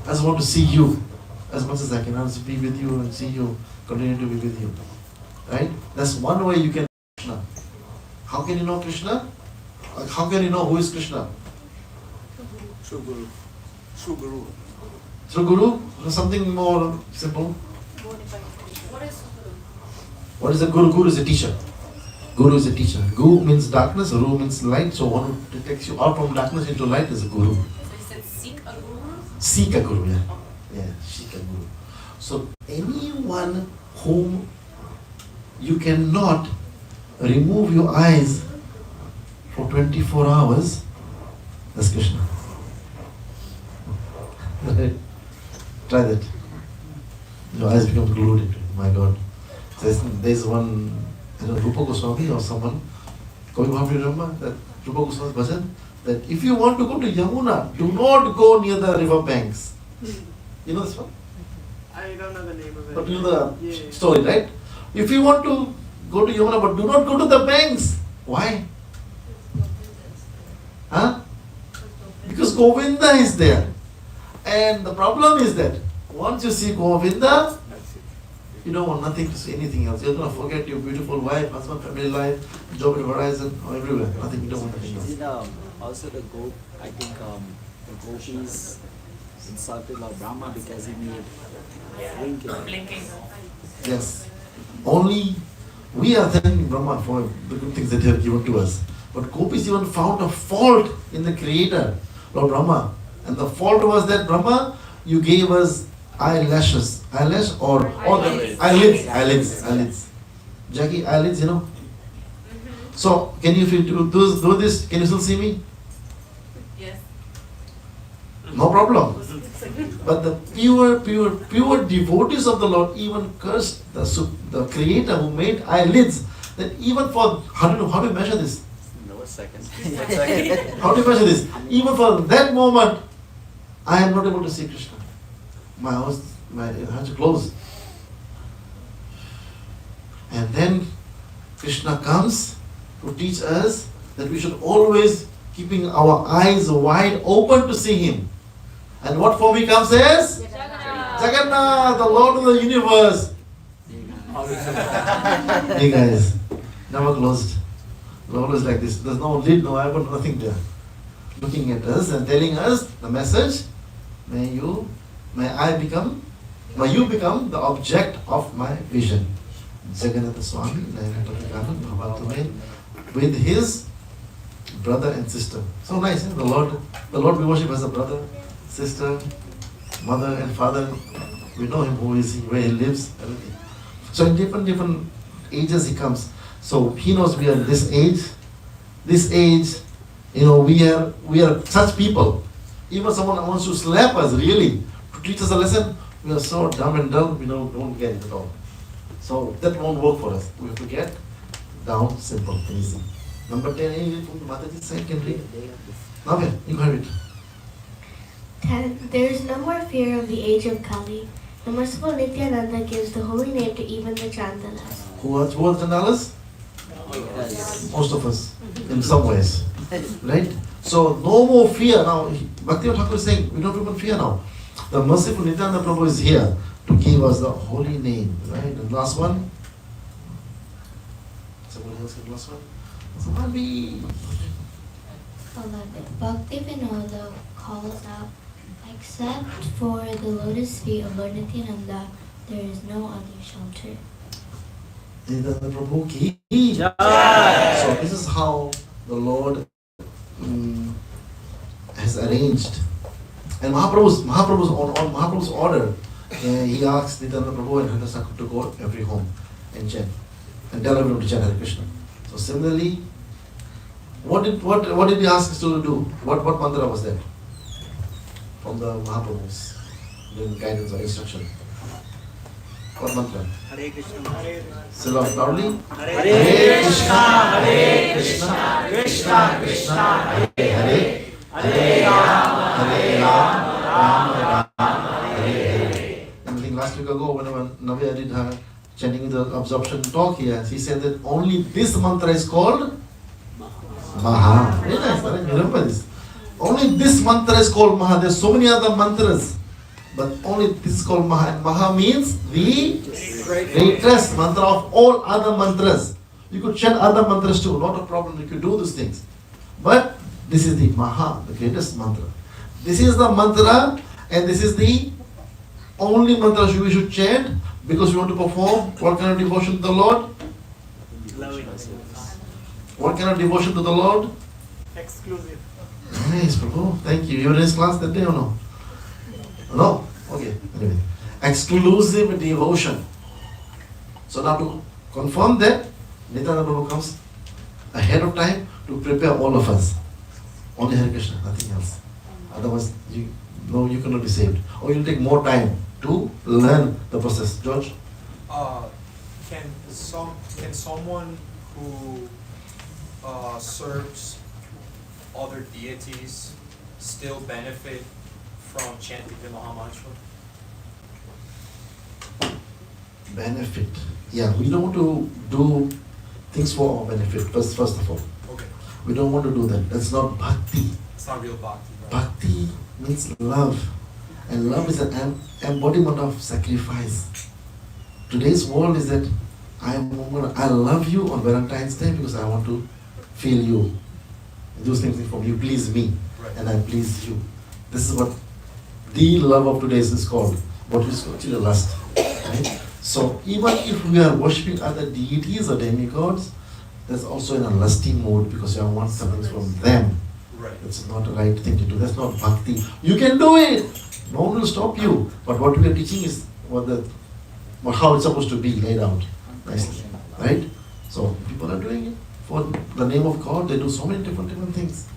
I just want to see you as much as I can. I want to be with you and see you, continue to be with you. Right? That's one way you can know Krishna. How can you know Krishna? How can you know who is Krishna? Through Guru. Through Guru. Through Guru? Something more simple. What is Guru? What is a Guru? Guru is a teacher. Guru is a teacher. Gu means darkness, Ru means light. So one who takes you out from darkness into light is a Guru. So you said seek a Guru? Seek a Guru, yeah. Yeah, seek a Guru. So anyone whom you cannot remove your eyes for 24 hours, that's Krishna. Right? Try that. Your eyes become glued into it. My God. There's one, I don't know, Rupa Goswami or someone, Govi Bhamri, remember that Rupa Goswami's bhajan? That if you want to go to Yamuna, do not go near the river banks. You know this one? I don't know the name of it. But you know the Yeah. story, right? If you want to go to Yamuna, but do not go to the banks. Why? Huh? Because Govinda is there. And the problem is that once you see Govinda, you don't want nothing to see anything else. You're going to forget your beautiful wife, husband, family life, job at Verizon, or everywhere. Nothing, you don't want anything else. You know, also the goat, I think the gopis insulted Lord Rama because he made blinking. Yes. Only we are thanking Brahma for the good things that he has given to us. But gopis even found a fault in the creator, Lord Brahma. And the fault was that Brahma, you gave us eyelash or the eyelids. Jackie, eyelids, you know. So can you, if you do this, can you still see me? Yes. No problem. But the pure devotees of the Lord even cursed the creator who made eyelids. That even for, how do you measure this? No, a second. How do you measure this? Even for that moment, I am not able to see Krishna. My eyes are closed. And then Krishna comes to teach us that we should always keeping our eyes wide open to see Him. And what form He comes as? Jagannath, the Lord of the universe. Hey guys, never closed. Always like this. There's no lid, no eye, but nothing there. Looking at us and telling us the message. May you become the object of my vision. Jagannath Swami, with his brother and sister. So nice, eh? The Lord we worship as a brother, sister, mother and father. We know him, who is he, where he lives, everything. So in different ages he comes. So he knows we are in this age. This age, we are such people. Even someone wants to slap us, really, to teach us a lesson, we are so dumb and dull, we don't get it at all. So that won't work for us. We have to get down, simple, easy. Number 10, anything from the Mataji's side can read. Okay, you can read. 10. There is no more fear of the age of Kali. The merciful Nityananda gives the holy name to even the Chandalas. Who are Chandalas? Most of us, in some ways. Right? So no more fear now. Bhaktivinoda Thakur is saying, we don't even fear now. The merciful Nityananda Prabhu is here to give us the holy name. Right? And last one. Somebody else get the last one? Somebody. 11. Bhaktivinoda calls out, except for the lotus feet of Lord Nityananda, there is no other shelter. Nityananda Prabhu ki jai. So this is how the Lord has arranged. And Mahaprabhu's order, he asked Nityananda Prabhu and Hanta Thakur to go every home and chant and tell everyone to chant Hare Krishna. So similarly, what did he ask us to do? What mantra was that from the Mahaprabhu's guidance or instruction? What mantra? Hare Krishna, Hare Say loudly. Hare Krishna, Hare Krishna, Krishna Krishna, Hare Hare, Hare Rama, Rama Rama, Hare Hare. And I think last week ago, when Navya did her chanting the absorption talk here, he said that only this mantra is called Maha. Very nice, right? Remember this. Only this mantra is called Maha. There's so many other mantras, but only this is called Maha. And Maha means the greatest mantra of all other mantras. You could chant other mantras too, not a problem. You could do these things. But this is the Maha, the greatest mantra. This is the mantra, and this is the only mantra we should chant because we want to perform what kind of devotion to the Lord? What kind of devotion to the Lord? Exclusive. Nice, Prabhu. Thank you. You were in his class that day or no? No? Okay. Anyway. Exclusive devotion. So now to confirm that, Nityananda Prabhu comes ahead of time to prepare all of us. Only Hare Krishna, nothing else. Otherwise, you cannot be saved. Or you'll take more time to learn the process. George? Can someone who serves other deities still benefit from chanting the Mahamantra? benefit. Yeah, we don't want to do things for our benefit, first of all. Okay. We don't want to do that. That's not bhakti. It's not real bhakti. Right? Bhakti means love. And love is an embodiment of sacrifice. Today's world is that I love you on Valentine's Day because I want to feel you. Do things for me. You please me. Right. And I please you. This is what the love of today is called. What is actually lust. Right? So even if we are worshipping other deities or demigods, that's also in a lusty mode because you want something from them. Right. That's not the right thing to do. That's not bhakti. You can do it. No one will stop you. But what we are teaching is how it's supposed to be laid out nicely. Right? So people are doing it for the name of God. They do so many different things.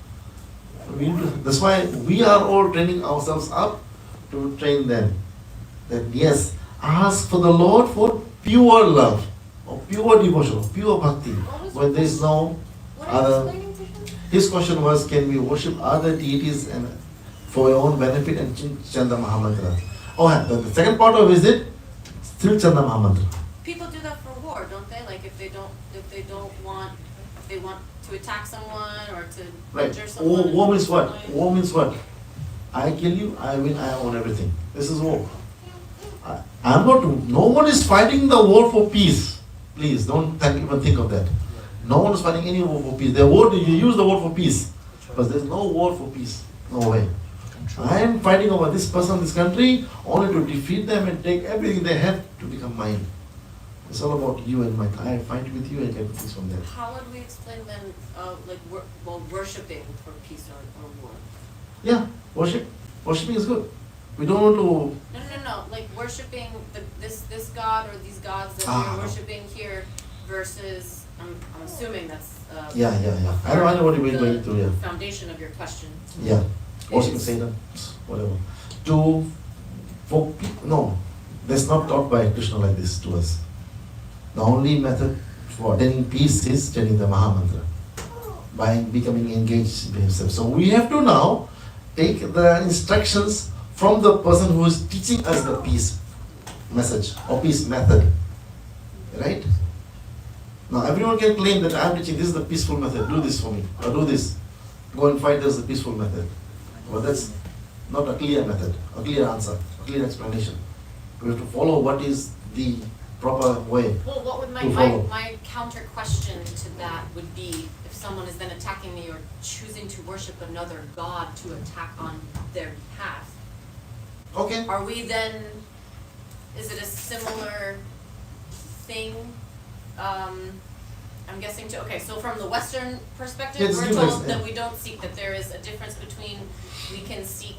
That's why we are all training ourselves up to train them. That yes, ask for the Lord for pure love, or pure devotion, or pure bhakti. When there is no other. His question was, can we worship other deities and for your own benefit and chant the Mahamantra? Oh, the second part of it is still chant the Mahamantra. People do that for war, don't they? Like if they want to attack someone or to injure someone. War means what? War means what? I kill you, I win, I own everything. This is war. No one is fighting the war for peace. Please, don't even think of that. No one is fighting any war for peace. You use the word for peace, but there's no war for peace. No way. I am fighting over this person, this country, only to defeat them and take everything they have to become mine. It's all about you and mine. I fight with you and get things from there. How would we explain then, worshipping for peace or war? Yeah, worshiping is good. We don't want to. No. Like worshipping this god or these gods that we're worshipping here versus. I'm assuming that's. Yeah. I know what you're going through. Yeah. Foundation of your question. Yeah, worshiping Satan, whatever. No, that's not taught by Krishna like this to us. The only method for attaining peace is chanting the Mahamantra, by becoming engaged in himself. So we have to now take the instructions from the person who is teaching us the peace message or peace method. Right? Now everyone can claim that I am teaching this is the peaceful method, do this for me, or do this. Go and fight this is the peaceful method. But that's not a clear method, a clear answer, a clear explanation. We have to follow what is the proper way. Well, what would my counter question to that would be if someone is then attacking me or choosing to worship another god to attack on their behalf? Okay. Are we then, is it a similar thing? I'm guessing so from the Western perspective, we're told that we don't seek, that there is a difference between, we can seek,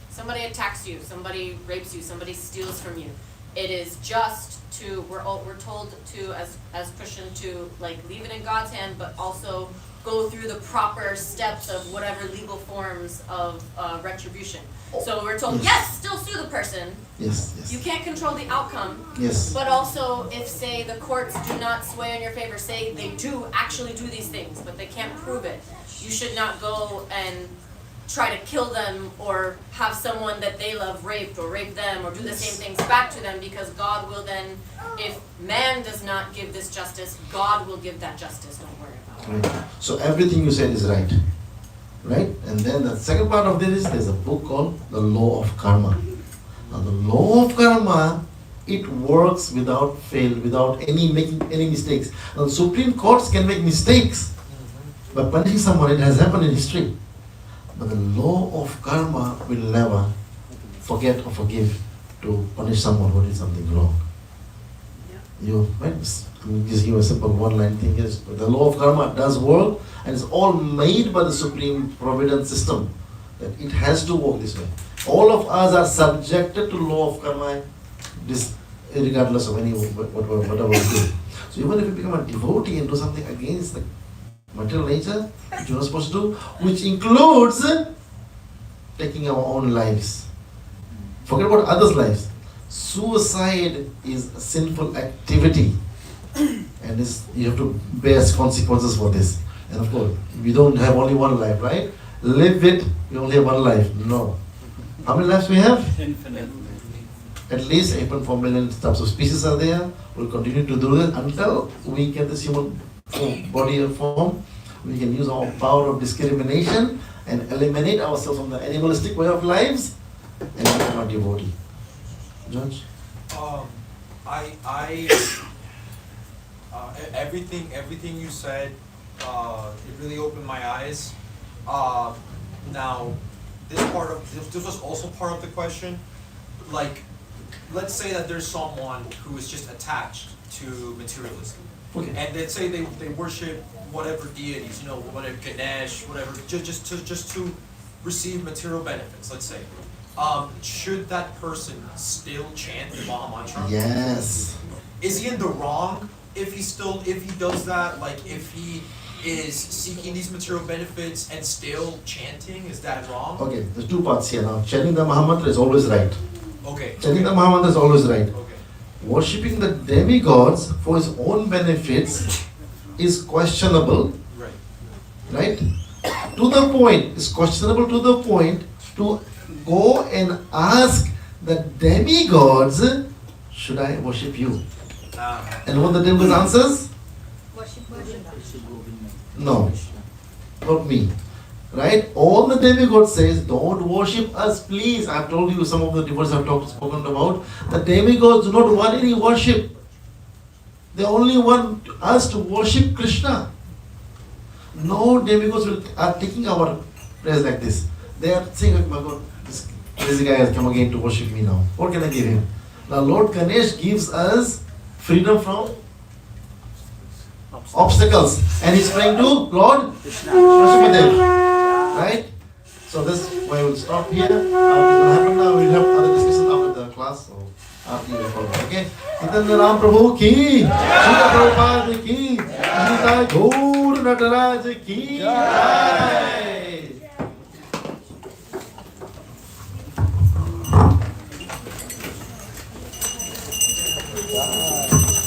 somebody attacks you, somebody rapes you, somebody steals from you. It is just to, we're told to, as Christian, to leave it in God's hand, but also go through the proper steps of whatever legal forms of retribution. So we're told, yes, still sue the person. Yes. You can't control the outcome. Yes. But also, if, say, the courts do not sway in your favor, say they do actually do these things, but they can't prove it, you should not go and try to kill them or have someone that they love raped or rape them or do the same things back to them, because God will then, if man does not give this justice, God will give that justice. Don't worry about it. Right. So everything you said is right. Right? And then the second part of this is there's a book called The Law of Karma. Now the law of karma, it works without fail, without making any mistakes. Now the Supreme Courts can make mistakes by punishing someone. It has happened in history. But the law of karma will never forget or forgive to punish someone who did something wrong. You might just give you a simple one-line thing is the law of karma does work, and it's all made by the supreme providence system that it has to work this way. All of us are subjected to law of karma, regardless of whatever we do. So even if you become a devotee and do something against the material nature, which you're not supposed to do, which includes taking our own lives. Forget about others' lives. Suicide is a sinful activity, and you have to bear consequences for this. And of course, we don't have only one life, right? Live it, we only have one life. No. How many lives we have? Infinite. At least 8.4 million types of species are there. We'll continue to do it until we get this human body form. We can use our power of discrimination and eliminate ourselves from the animalistic way of lives and become a devotee. George? Everything you said, it really opened my eyes. Now, this was also part of the question. Like, let's say that there's someone who is just attached to materialism. Okay. And let's say they worship whatever deities, whatever Ganesh, whatever, just to receive material benefits, let's say. Should that person still chant the Maha Mantra? Yes. Is he in the wrong if he does that? Like, if he is seeking these material benefits and still chanting, is that wrong? Okay, there's two parts here now. Chanting the Maha Mantra is always right. Okay. Chanting the Maha Mantra is always right. Worshipping the demigods for his own benefits is questionable. Right? To the point, it's questionable to the point to go and ask the demigods, should I worship you? And what the demigods answers? No, not me. Right? All the demigods says, don't worship us, please. I've told you some of the devotees I've spoken about. The demigods do not want any worship. They only want us to worship Krishna. No demigods are taking our prayers like this. They are saying, oh my God, this crazy guy has come again to worship me now. What can I give him? Now Lord Ganesh gives us freedom from obstacles. And he's praying to Lord Krishna. Right? So this is why we'll stop here. What will happen now? We'll have other discussions after the class. So after you follow. Okay? Nityananda Ram Prabhu ki, Srila Prabhupada ki, Nitya Gaur Nataraj ki.